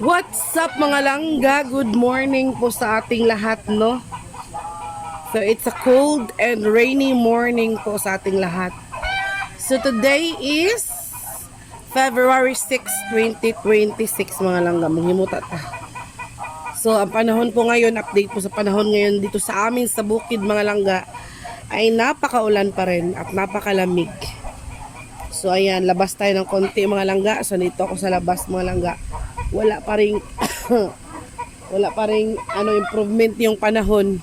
What's up mga langga? Good morning po sa ating lahat, no? So it's a cold and rainy morning po sa ating lahat. So today is February 6, 2026 mga langga. Maghimuta ta. So ang panahon po ngayon, update po sa panahon ngayon dito sa amin sa bukid mga langga ay napakaulan pa rin at napakalamig. So ayan, labas tayo ng konti mga langga. So dito ako sa labas mga langga. Wala pa ring improvement yung panahon.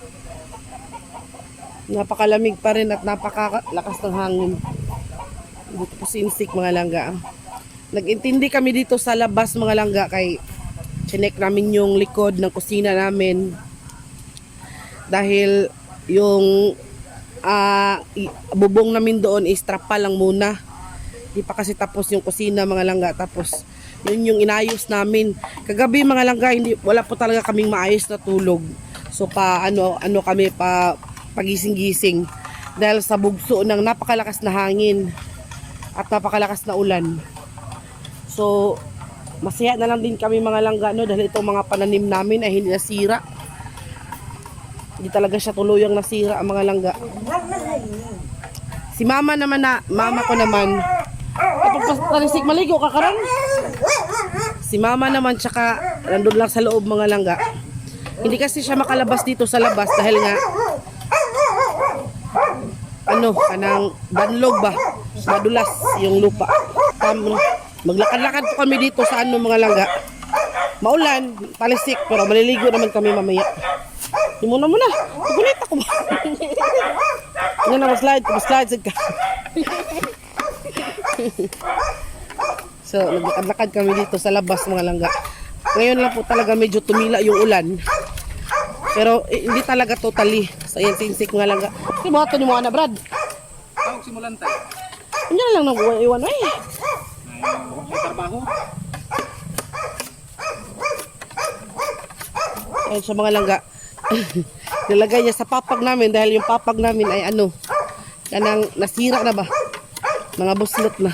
Napakalamig pa rin at napakalakas ng hangin. Dito po sinsik mga langga. Nag-intindi kami dito sa labas mga langga kay chinek namin yung likod ng kusina namin. Dahil yung bubong namin doon is trapa lang muna. Di pa kasi tapos yung kusina mga langga. Tapos yun yung inayos namin. Kagabi mga langga, wala po talaga kaming maayos na tulog. So kami pagising-gising dahil sa bugso ng napakalakas na hangin at napakalakas na ulan. So masaya na lang din kami mga langga, no, dahil itong mga pananim namin ay hindi nasira. Hindi talaga siya tuluyang nasira ang mga langga. Si mama ko naman kapag maligo ka karon. Si mama naman tsaka nandun lang sa loob mga langga. Hindi kasi siya makalabas dito sa labas dahil nga kanang danlog ba, madulas yung lupa. Maglakad-lakad po kami dito sa mga langga. Maulan, talisik, pero maliligo naman kami mamaya. Di muna. Tugulit ako ba? Nga na, mas-slide ka. So, naglakad-lakad kami dito sa labas mga langga. Ngayon lang po talaga medyo tumila yung ulan. Pero hindi talaga totally. So, ayan, sinsik mga langga. Kasi mga ito ni mga na, Brad. Tawag simulan tayo. Hindi na lang nag-iwan. Ay, May trabaho. ayun sa mga langga. Nilagay niya sa papag namin dahil yung papag namin ay kanang nasira na ba? Mga buslot na.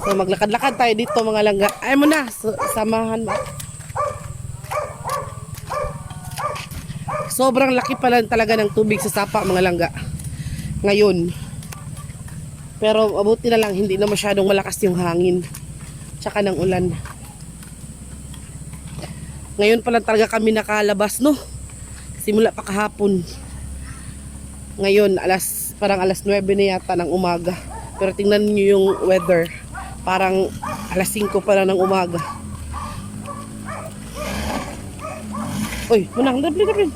So maglakad-lakad tayo dito mga langga. Ay mo na, samahan mo. Sobrang laki pala talaga ng tubig sa sapa mga langga ngayon. Pero mabuti na lang hindi na masyadong malakas yung hangin tsaka ng ulan. Ngayon pa lang talaga kami nakalabas, no? Simula pa kahapon. Ngayon parang alas 9 na yata ng umaga. Pero tingnan niyo yung weather. Parang alas 5 pa lang ng umaga. Uy, munang dablin.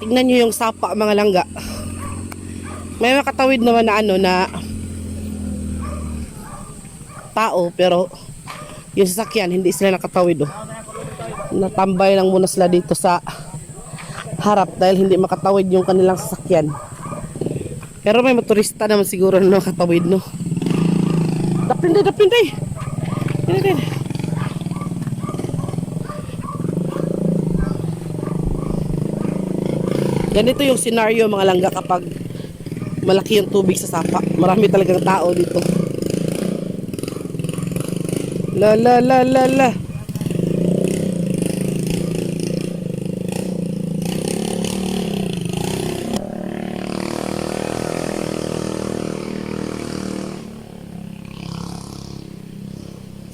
Tingnan nyo yung sapa mga langga. May makatawid naman na tao, pero yung sasakyan hindi sila nakatawid. Natambay lang muna sila dito sa harap dahil hindi makatawid yung kanilang sasakyan. Pero may motorista naman siguro na nakatawid, no? Dapin day. Ganito yung scenario mga langga kapag malaki yung tubig sa sapa. Marami talagang tao dito. La.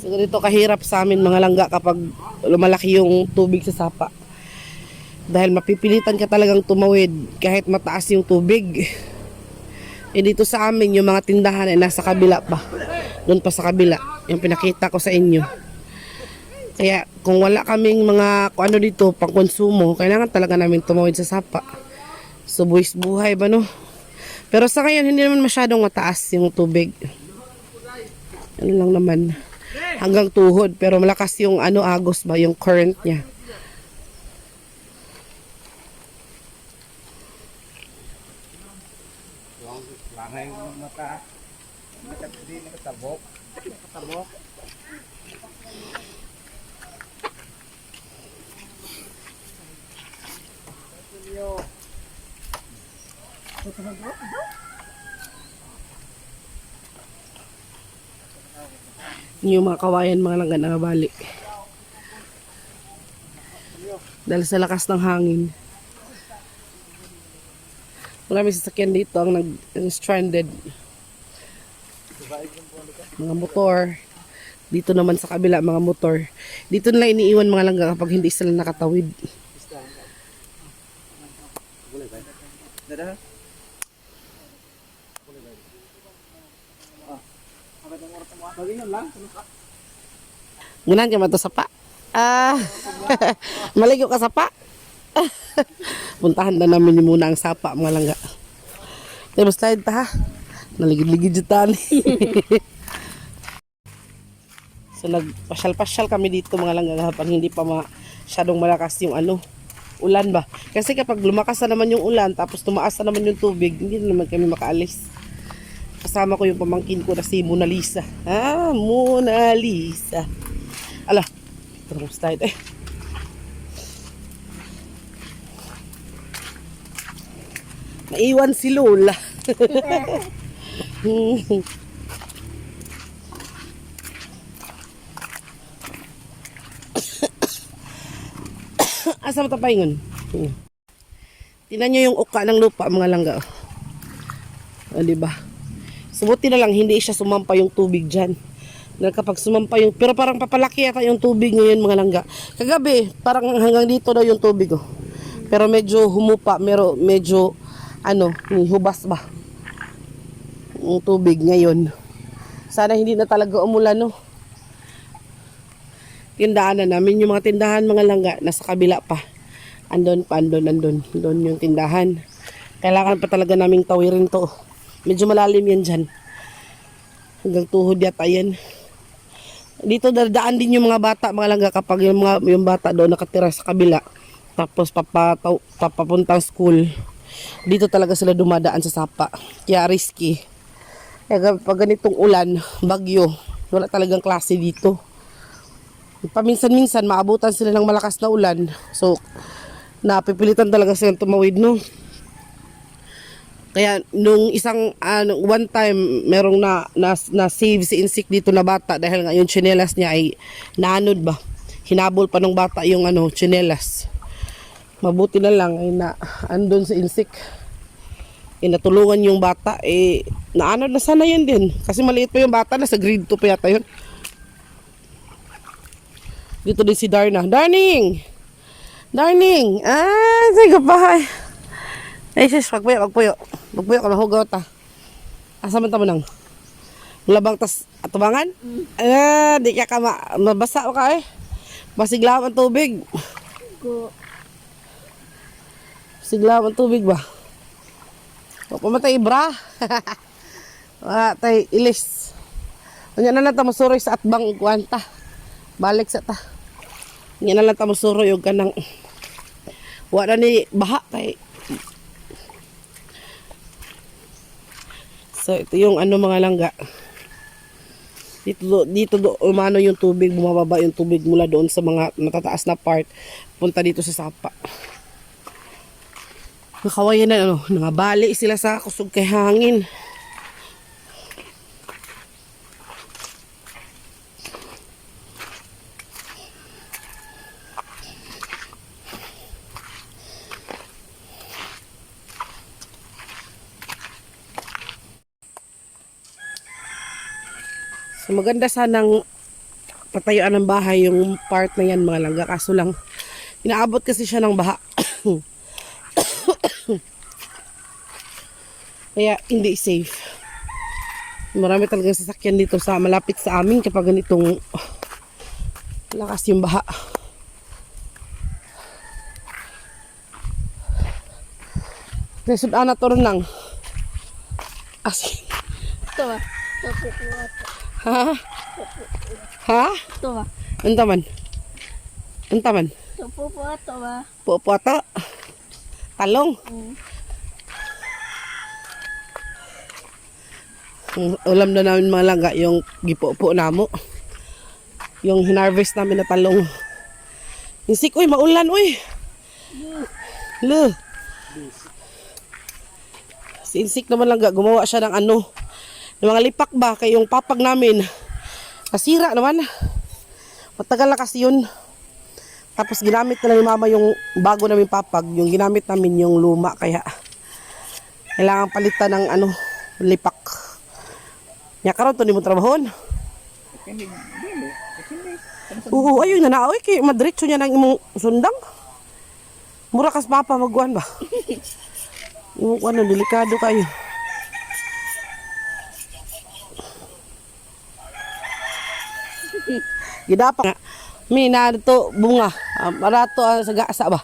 So ganito kahirap sa amin mga langga kapag lumalaki yung tubig sa sapa. Dahil mapipilitan ka talagang tumawid kahit mataas yung tubig. Dito sa amin yung mga tindahan ay nasa kabila pa. Doon pa sa kabila, yung pinakita ko sa inyo. Kaya kung wala kaming mga dito pang konsumo, kailangan talaga namin tumawid sa sapa. So buwis buhay ba, no? Pero sa ngayon hindi naman masyadong mataas yung tubig. Ano lang naman, hanggang tuhod, pero malakas yung agos ba, yung current niya. Langay nakatabok. Yung mga kawayan, mga langga nangabali. Dahil sa lakas ng hangin. Maraming sasakyan dito ang stranded. Mga motor. Dito naman sa kabila, mga motor. Dito nila iniiwan mga langga kapag hindi sila nakatawid. Ngunan ka man to sa pa. Maligo ka sa pa. Puntahan na namin muna ang sapa mga langga. Tayo slide ta ha. Naligid-ligid jutan. So nagpasyal-pasyal kami dito mga langga kapag hindi pa masyadong malakas yung ulan ba. Kasi kapag lumakas na naman yung ulan tapos tumaas na naman yung tubig, hindi na naman kami makaalis. Kasama ko yung pamangkin ko na si Mona Lisa. Mona Lisa. Ala, terus tayo eh. Naiwan si Lola. Asa mo tapayngon? Tingnan nyo yung uka ng lupa mga langga. Diba? Subuti na lang hindi siya sumampa yung tubig dyan. Na kapag sumampa yung, pero parang papalaki yata yung tubig ngayon mga langga. Kagabi, parang hanggang dito daw yung tubig oh. Pero medyo humupa, medyo hubas ba yung tubig ngayon. Sana hindi na talaga umulan no. Tindahan na namin yung mga tindahan mga langga nasa kabila pa. Andon yung tindahan. Kailangan pa talaga naming tawirin to. Medyo malalim yan dyan. Hanggang tuhod yata yan. Dito dadaan din yung mga bata mga langga kapag yung bata doon nakatira sa kabila. Tapos papapuntang school. Dito talaga sila dumadaan sa sapa. Kaya risky. Kaya pag ganitong ulan, bagyo, wala talagang klase dito. Paminsan-minsan maabutan sila ng malakas na ulan. So, napipilitan talaga silang tumawid, no? Kaya nung one time merong na save si Insik dito na bata dahil nga yung tsinelas niya ay naanod ba. Hinabol pa ng bata yung tsinelas. Mabuti na lang ay andun si Insik. Natulungan yung bata naanod na sana yan din kasi maliit pa yung bata, nasa grade 2 pa yata yun. Dito din si Darna. Darning! Sige pa. Ay, sis, magpuyo. Magpuyo ka, mahugaw ta. Asa man ta mo nang? Labang tas atubangan? Di ka mabasa ka eh. Masiglaw ang tubig. Siglaw ang tubig ba? O pumatay ibra. Tay ilis. Anya na lang ta masuroy sa atbang kuwanta. Balik sa ta. Anya na lang ta masuroy og kanang wala ni baha kay. So ito yung mga langga. Dito umano yung tubig, bumababa yung tubig mula doon sa mga matataas na part punta dito sa sapa. Nakawayan na nangabali sila sa kusog kay hangin. So maganda sanang patayuan ng bahay yung part na yan mga langga, kaso lang inaabot kasi siya ng baha. Kaya hindi safe. Marami talagang sasakyan dito sa malapit sa amin kapag ganitong lakas yung baha. Nasud-ana to rin lang. Asin. Ito ba? Ha? Ha? Ito ba? Antaman? Ito po ito ba? Pupo ato? Talong? Ulam na namin mga langga yung gipo-po namo. Yung hinarvest namin na talong. Insik, uy, maulan, uy. Si Insik naman langga, gumawa siya ng ng mga lipak ba, kay yung papag namin Nasira naman. Matagal na kasi yun. Tapos ginamit na lang ni mama yung bago namin papag. Yung ginamit namin yung luma. Kaya kailangan palitan ng ano, lipak. Nya karon to ni mo trabahon. Depende. Depende. Oo, ayun na naaway kay madiretso niya nang imong sundang. Mura kas papa magkuhan ba? Yung ano, delikado kayo. Gidapa nga. May na dito bunga. Marato sa gasa ba?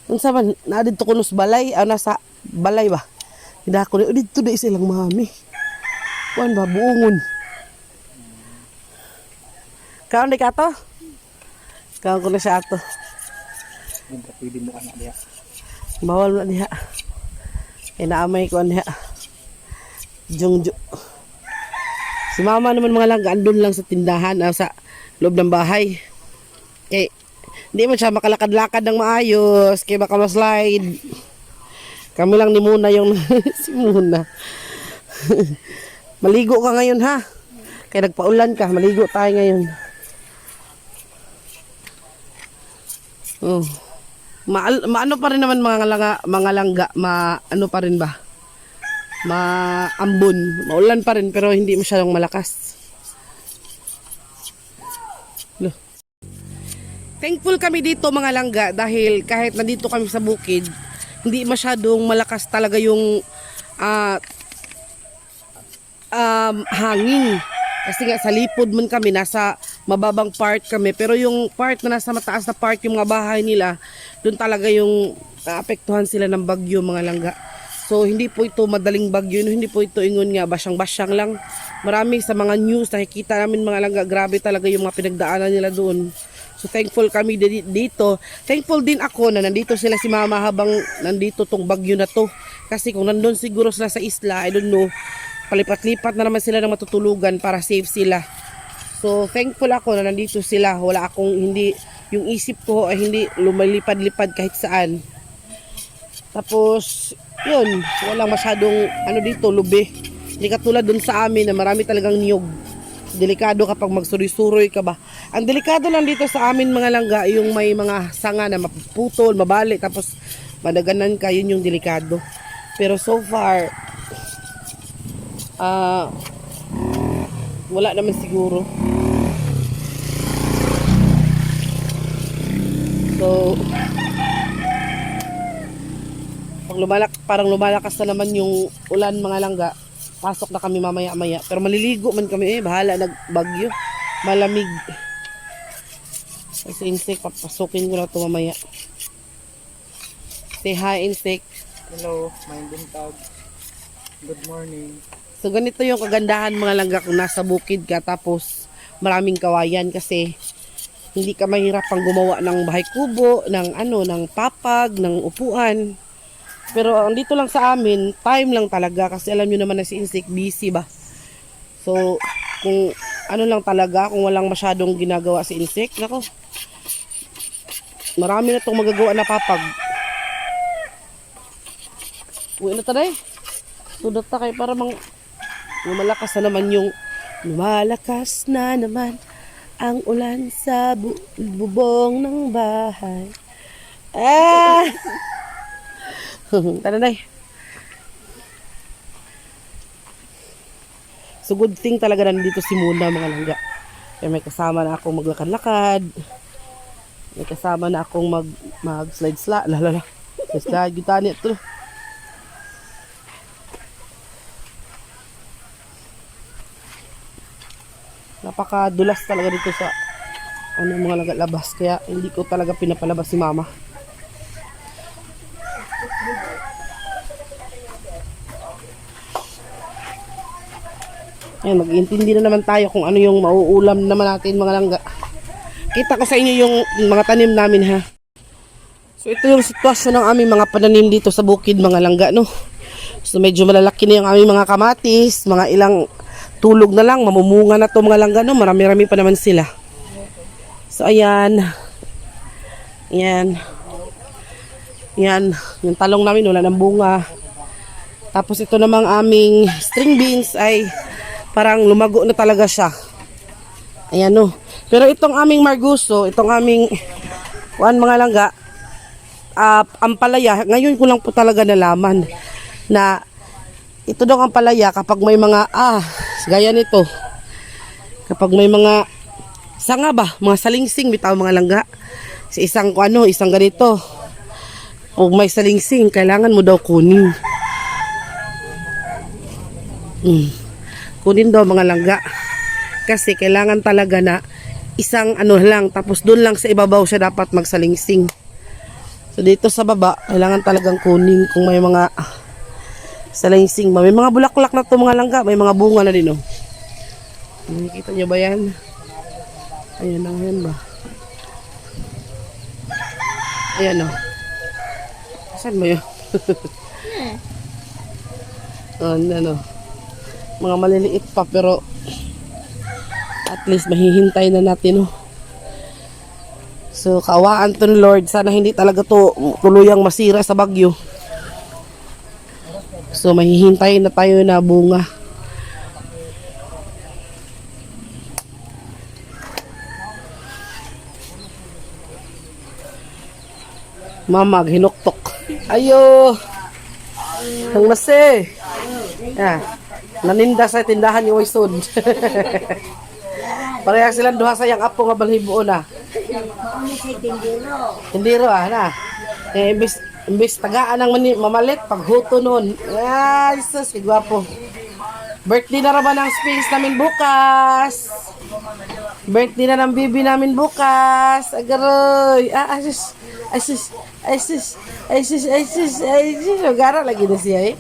Unsa man na dito kunos balay, nasa balay ba? Gidako ni dito di silang mami. Kuan ba buungon. Kaon di ka to? Kaon ko na siya ato. Yung pwede mo anak diya. Bawal na diha. Kaya naamay ko diha. Jungjo. Si mama naman mga langga andun lang sa tindahan sa loob ng bahay. Eh, hindi man siya makalakad-lakad ng maayos. Kaya baka ma-slide. Kami lang ni Muna yung si Muna. Maligo ka ngayon ha. Kaya nagpaulan ka. Maligo tayo ngayon. Oh. Maano pa rin naman mga langga, ano pa rin ba? Maambon. Maulan pa rin pero hindi masyadong malakas. Loh. Thankful kami dito mga langga dahil kahit nandito kami sa bukid, hindi masyadong malakas talaga yung hangin. Kasi nga sa lipod man kami, nasa mababang part kami. Pero yung part na nasa mataas na part, yung mga bahay nila, doon talaga yung naapektuhan sila ng bagyo mga langga. So hindi po ito madaling bagyo, hindi po ito ingon nga basyang-basyang lang. Marami sa mga news nakikita namin mga langga, grabe talaga yung mga pinagdaanan nila doon. So thankful kami dito. Thankful din ako na nandito sila si mama habang nandito tong bagyo na to. Kasi kung nandun siguro sila sa isla, I don't know, palipat-lipat na naman sila ng matutulugan para safe sila. So thankful ako na nandito sila. Wala akong hindi, yung isip ko ay hindi lumalipad-lipad kahit saan. Tapos yun, walang masyadong ano dito, lubi. Hindi katulad dun sa amin na marami talagang niyog. Delikado kapag magsuri-suroy ka ba. Ang delikado lang dito sa amin mga langga, yung may mga sanga na mapuputol, mabali, tapos madaganan ka, yun yung delikado. Pero so far, wala naman siguro. So parang lumalakas na naman yung ulan mga langga. Pasok na kami mamaya-maya. Pero maliligo man kami bahala nagbagyo. Malamig. Kasi insect, papasukin ko na ito mamaya. Say hi insect. Hello, my buntag. Good morning. So ganito yung kagandahan mga langga kung nasa bukid ka tapos maraming kawayan kasi hindi ka mahirapang gumawa ng bahay kubo, ng papag, ng upuan. Pero dito lang sa amin, time lang talaga kasi alam nyo naman na si insect busy ba. So kung ano lang talaga, kung walang masyadong ginagawa si insect, nako, marami na itong magagawa na papag. Uwi na tayo. Sudot na kayo para lumalakas na naman lumalakas na naman ang ulan sa bubong ng bahay. Tara na. So good thing talaga nandito si Muna mga langga. Kaya may kasama na akong maglakad-lakad. May kasama na akong mag-slide-slide. Slide kita niya ito. Napakadulas talaga dito sa mga labas. Kaya hindi ko talaga pinapalabas si mama. Ayan, mag-iintindi na naman tayo kung ano yung mauulam naman natin mga langga. Kita ko sa inyo yung mga tanim namin ha. So ito yung sitwasyon ng aming mga pananim dito sa bukid mga langga no. So medyo malalaki na yung aming mga kamatis, mga ilang tulog na lang, mamumunga na to mga langga no. Marami-rami pa naman sila. So ayan. Ayan. Yan, yung talong namin wala ng bunga. Tapos ito namang aming string beans ay parang lumago na talaga siya. Ayan no. Pero itong aming marguso, itong aming mga langga, ampalaya, ngayon ko lang po talaga nalaman na ito daw ang ampalaya kapag may mga, gaya nito, kapag may mga sanga ba, mga salingsing, bitaw mga langga, sa isang ganito, o may salingsing, kailangan mo daw kunin. Kunin daw mga langga. Kasi kailangan talaga na isang lang, tapos doon lang sa ibabaw siya dapat magsalingsing. So dito sa baba, kailangan talagang kunin kung may mga salingsing. May mga bulaklak na to mga langga, may mga bunga na din oh. Nakikita niyo ba yan? Ayan ba? Ayan oh. Saan mo yun? Ano? Mga maliliit pa pero at least mahihintay na natin, no? So, kaawaan to ng Lord. Sana hindi talaga to tuluyang masira sa bagyo. So, mahihintay na tayo na bunga. Mamag, hinuktok. Ayo! Ang nasi! Naninda sa tindahan ni Waysod. Pareha silang duha sa yang apo nga balhibo na. Tindiro na. Imbis tagaan ang mamalit paghuto nun. Ay, sus, kigwapo. Birthday na raman ng Sphinx namin bukas. Birthday na ng bibi namin bukas. Agaroy. Asus. Gara lagi na siya eh.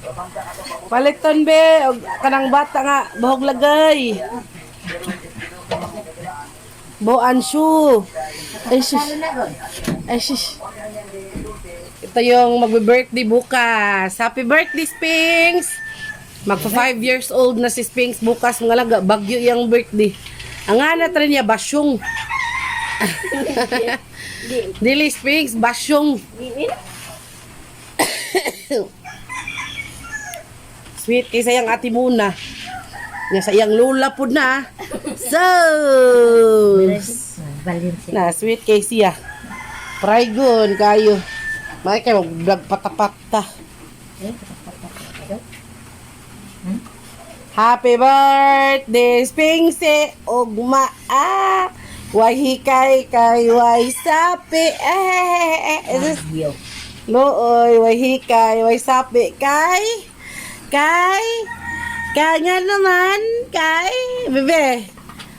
Paliton be. Kanang bata nga. Bahog lagay. Boanshu. Ay sis. Ito yung magbe-birthday bukas. Happy birthday, Sphinx! Magpa 5 years old na si Sphinx bukas mga laga. Bagyo yung birthday. Ang anak rin niya, Basyong. Dili Sphinx, Basyong. Sweet kaysa yung ati muna. Nga sa iyang lola po na. So, na sweet kay siya. Prygon kayo. May kayo mag-vlog patapata. Happy birthday, Sphinxie. Ugma wahikay kay way sapi. Looy, wahikay, way sapi kay nga naman, bebe.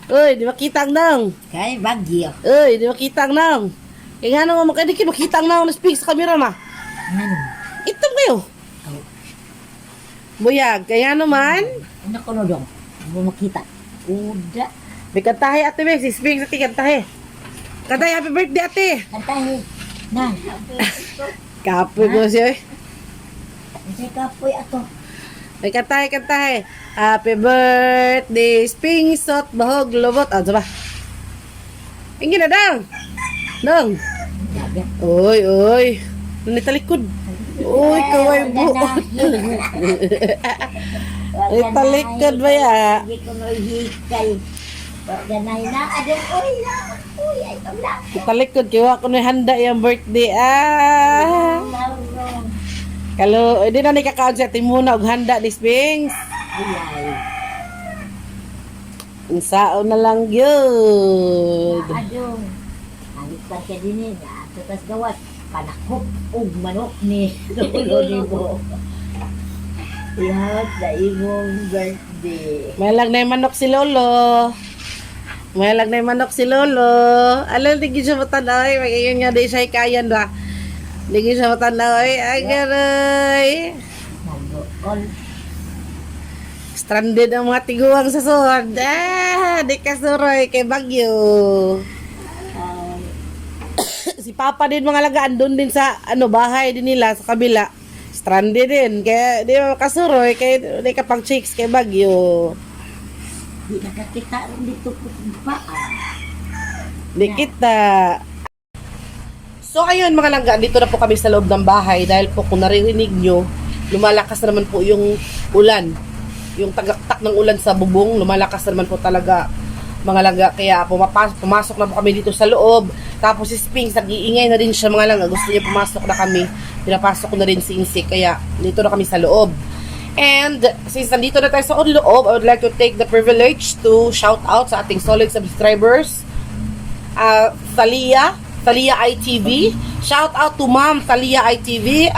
Uy, di makitang nang. Kay bagyo. Uy, di makitang nang. Kaya nga naman, makitang nang na speak sa camera ma. Ano? Ito kayo. Buyag, kaya naman. Ano ko no dong? Mo makita. Uda. May kantahe ate, be. Si speak sa ti kantahe. Kantahe, happy birthday ate. Kantahe. Na. Kapoy ko siya eh. Kasi kapoy ato. May kantahe. Happy birthday, Spingsot, bahog, lobot. Diba? Ingin na dang. Dang. Dagat. Uy. Nanita likod. Uy, kaway bu. Nanita likod ba ya? Hindi ko hikay. Ganay na. Adem, uy na. Uy, ay ito na. Nanita likod. Kiwa ko na handa yung birthday. Kalo, hindi na nikakaon siya. Timuna og handa ni Sphinx. Ay. Ang sao na lang yun. Adong. Halit pa siya din eh. Ato tas gawat. Panakop ug manok ni Lolo Libo. Ihat sa imong birthday. May lag na yung manok si Lolo. Alam, di siya matanaw. Magayon nga di siya ikayan ba. Di siya matanaw. Ay, garay. Nag-all. Stranded ang mga tiguang sa sod. Di kasuroy kay Bagyo. Si Papa din mga lagaan doon din sa bahay din nila sa kabila. Stranded din. Kaya di kasuroy kay di kapag chicks kay Bagyo. Di nakakita rin dito po paan. Di kita. So ayun mga langga, dito na po kami sa loob ng bahay dahil po kung naririnig nyo, lumalakas na naman po yung ulan. Yung tagaktak ng ulan sa bubong, lumalakas na naman po talaga mga langga. Kaya pumasok na po kami dito sa loob. Tapos si Sphinx, nag-iingay na din siya mga langga. Gusto niya pumasok na kami. Pinapasok ko na rin si Insik. Kaya dito na kami sa loob. And since nandito na tayo sa loob, I would like to take the privilege to shout out sa ating solid subscribers. Thalia ITV. Shout out to Ma'am Thalia ITV.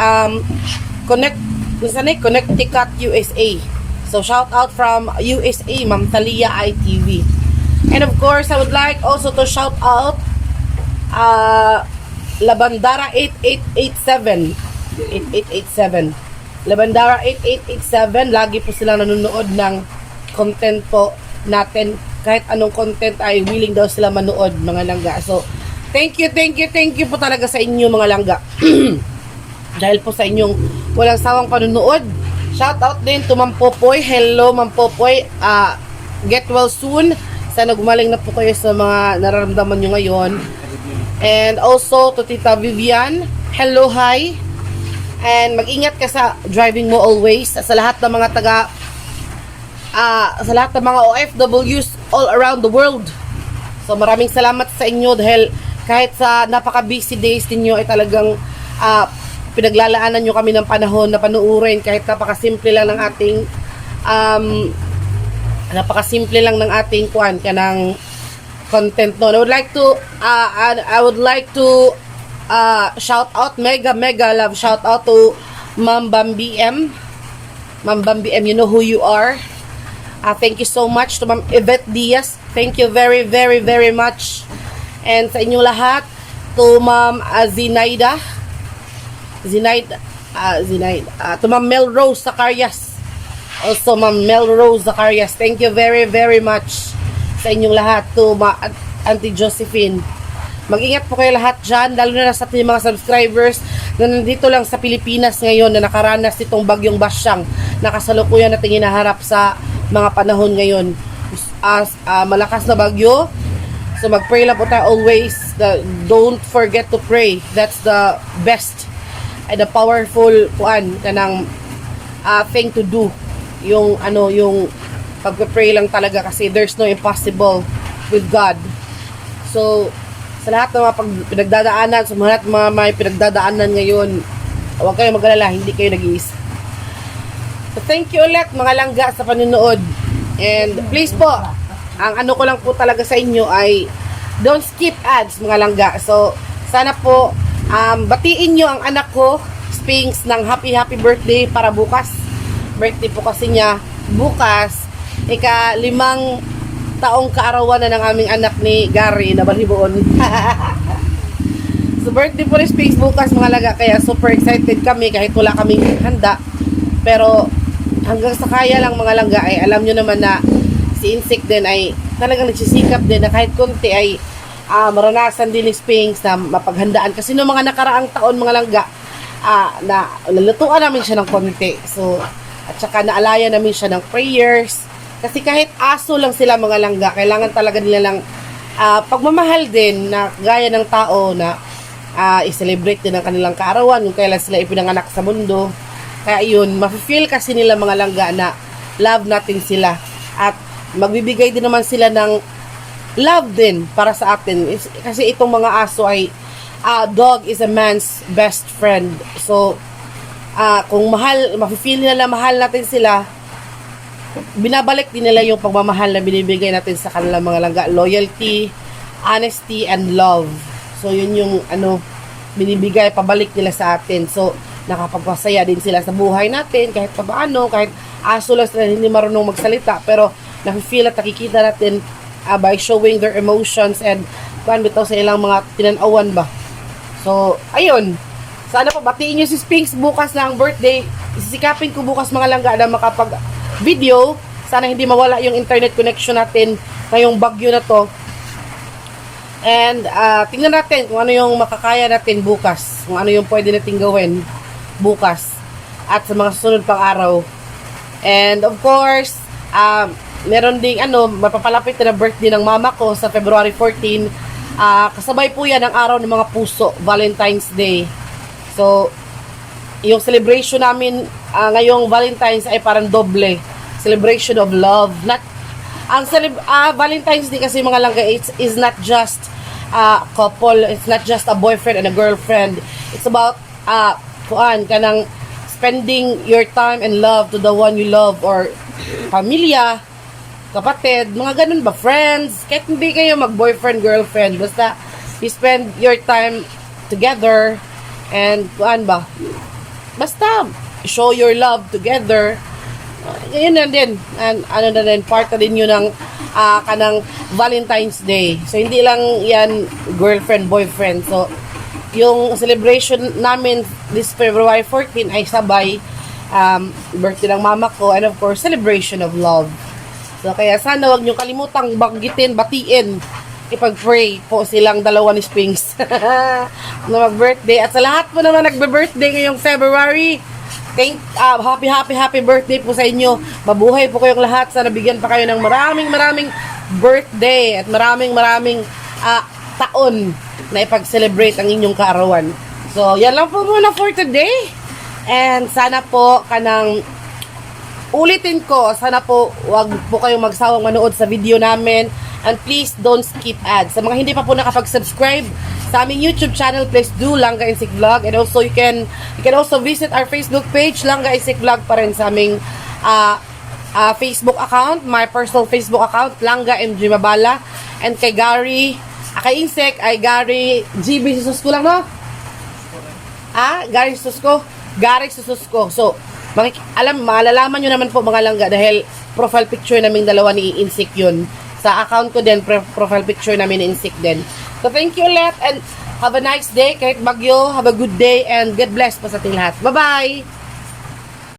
Connecticut, USA. So shout out from USA, Ma'am Thalia ITV. And of course, I would like also to shout out Labandara 8887. 8887. Labandara 8887. Lagi po sila nanonood ng content po natin. Kahit anong content ay willing daw sila manood, mga langga. So, thank you po talaga sa inyo, mga langga. Dahil po sa inyong walang sawang panunood. Shout out din to Ma'am Popoy. Hello, Ma'am Popoy. Get well soon. Sana gumaling na po kayo sa mga nararamdaman nyo ngayon. And also to Tita Vivian. Hello, hi. And mag-ingat ka sa driving mo always. Sa lahat ng mga sa lahat ng mga OFWs all around the world. So maraming salamat sa inyo dahil kahit sa napaka-busy days ninyo ay talagang pinaglalaanan nyo kami ng panahon na panuurin kahit napakasimple lang ng ating kanang content no. I would like to shout out mega love shout out to Ma'am Bambi M. Ma'am Bambi M, you know who you are. Thank you so much to Ma'am Yvette Diaz. Thank you very much. And sa inyong lahat to Ma'am Zinaida to Ma'am Melrose Zacarias. Also Ma'am Melrose Zacarias. Thank you very much sa inyong lahat. To Auntie Josephine. Mag-ingat po kayo lahat dyan, lalo na sa ating mga subscribers na nandito lang sa Pilipinas ngayon na nakaranas nitong bagyong Basyang na kasalukuyan natin hinaharap sa mga panahon ngayon. Malakas na bagyo. So mag-pray lang po tayo always. Don't forget to pray. That's the best and the powerful kanang thing to do. Yung pag-pray lang talaga kasi there's no impossible with God. So sa lahat ng mga pinagdadaanan, sa lahat ng mga may pinagdadaanan ngayon, huwag kayo mag-alala, hindi kayo nag-iisa. So thank you ulit mga langga sa panonood. And please po, ang ko lang po talaga sa inyo ay don't skip ads mga langga. So sana po batiin nyo ang anak ko Sphinx ng happy birthday para bukas. Birthday po kasi niya bukas. 5 taong kaarawan na ng aming anak ni Gary na Baliboon. So birthday po ni Sphinx bukas mga laga, kaya super excited kami kahit wala kaming handa. Pero hanggang sa kaya lang mga langga ay alam nyo naman na si Insik din ay talagang nagsisikap din na kahit konti ay maranasan din ni Sphinx na mapaghandaan. Kasi noong mga nakaraang taon mga langga na nalutuan namin siya ng konti. So at saka naalaya namin siya ng prayers. Kasi kahit aso lang sila mga langga, kailangan talaga nila lang pagmamahal din na gaya ng tao na i-celebrate din ang kanilang kaarawan kung kailan sila ipinanganak sa mundo. Kaya yun, mafe-feel kasi nila mga langga na love natin sila. At magbibigay din naman sila ng love din para sa atin. Kasi itong mga aso ay dog is a man's best friend. So, kung mafe-feel nila na mahal natin sila, binabalik din nila yung pagmamahal na binibigay natin sa kanilang mga langga. Loyalty, honesty, and love. So, yun yung binibigay, pabalik nila sa atin. So, nakapagpasaya din sila sa buhay natin, kahit paano, kahit aso lang sila hindi marunong magsalita, pero nafe-feel at nakikita natin by showing their emotions and bitaw sa ilang mga tinanawan ba. So, ayun. Sana po, batiin nyo si Sphinx bukas na ang birthday. Isisikapin ko bukas mga langga na makapag-video. Sana hindi mawala yung internet connection natin ngayong bagyo na to. And tingnan natin kung ano yung makakaya natin bukas. Kung ano yung pwede natin gawin bukas. At sa mga susunod pang araw. And of course, meron ding mapapalapit na birthday ng mama ko sa February 14. Kasabay po yan ang araw ng mga puso, Valentine's Day. So, yung celebration namin ngayong Valentine's ay parang doble. Celebration of love. Not Ang Valentine's Day kasi mga langga, is not just a couple, it's not just a boyfriend and a girlfriend. It's about kanang spending your time and love to the one you love, or pamilya, kapatid, mga ganun ba, friends. Kahit hindi kayo mag-boyfriend, girlfriend, basta you spend your time together and basta show your love together. Yun na din, and part na din yun ng kanang Valentine's Day. So hindi lang yan girlfriend, boyfriend. So yung celebration namin this February 14 ay sabay birthday ng mama ko, and of course celebration of love. So kaya sana wag niyo kalimutang batiin, ipag-pray po silang dalawa ni Spinks na mag-birthday. At sa lahat po naman nagbe-birthday ngayong February, happy birthday po sa inyo. Mabuhay po kayong lahat. Sana bigyan pa kayo ng maraming birthday at maraming taon na ipag-celebrate ang inyong kaarawan. So, yan lang po muna for today. And sana po ulitin ko, sana po wag po kayong magsawang manood sa video namin. And please don't skip ads. Sa mga hindi pa po nakapag-subscribe sa aming YouTube channel, please do Langga Insik Vlog. And also you can also visit our Facebook page, Langga Insik Vlog pa rin sa aming Facebook account, my personal Facebook account, Langga MG Mabala. And kay Gary, kay Insik ay Gary GB Sususko lang, no? Gary Sususko. So, malalaman nyo naman po mga langga dahil profile picture naming dalawa ni Insik yun. Sa account ko din, profile picture namin ni Insik din. So, thank you ulit and have a nice day. Kahit bagyo, have a good day and God bless po sa ating lahat. Bye-bye!